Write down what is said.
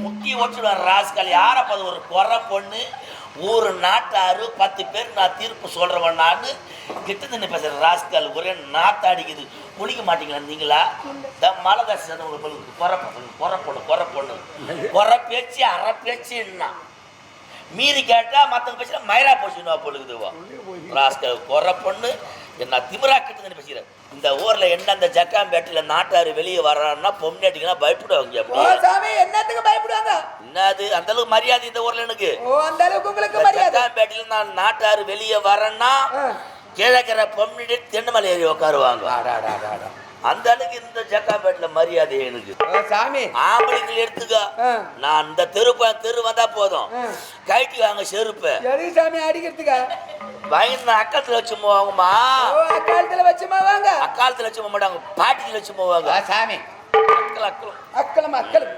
முக்கி வச்சுடுவார் ராஸ்கல். யாரப்ப அது ஒரு குறை பொண்ணு, ஊர் நாட்டாரு 10 பேர் நான் தீர்ப்பு சொல்றவன் நான் கிட்ட நின்று பேசுறேன். ராஸ்கல் ஒரே நாத்தாடிக்குது. குளிக்க மாட்டீங்களா நீங்களா? மலைதாசி உங்களுக்கு குறை பொண்ணு குறை பொண்ணு குறை பேச்சு அரை பேச்சுன்னா மீறி கேட்டா மற்ற பேசுனா மயிரா போச்சுன்னா பொழுதுவா. ராஸ்கல் குறை பொண்ணு என்ன திமிரா கிட்ட பேசுகிறேன். இந்த ஊர்ல எந்தெந்த ஜக்காம்பேட்டில நாட்டாரு வெளியே வர்றான்னா பொம்னாட்டிங்கன்னா பயப்படுவாங்க. என்னத்துக்கு பயப்படுவாங்க? என்னது அந்த அளவுக்கு மரியாதை இந்த ஊர்ல எனக்கு. அந்த அளவுக்கு உங்களுக்கு மரியாதை. ஜக்காம்பேட்டில நான் நாட்டாரு வெளியே வரேன்னா கிழக்கிற பொம்னாட்டி தென்னமலை ஏறி உட்காருவாங்க. அந்த அளவுக்கு இந்த ஜக்காம்பேட்டில மரியாதை எனக்கு. சாமி ஆம்பளைங்கள் எடுத்துக்க. நான் இந்த தெரு வந்தா போதும் கைட்டி வாங்க செருப்பு. சாமி அடிக்கிறதுக்கா பயந்து அக்காலத்துல வச்சு போவாங்கம்மா. அக்காலத்துல வச்சு போவாங்க. அக்காலத்துல வச்சு போக மாட்டாங்க, பாட்டில வச்சு போவாங்க. சாமி அக்கல் அக்கலும் அக்கலம் அக்கலம்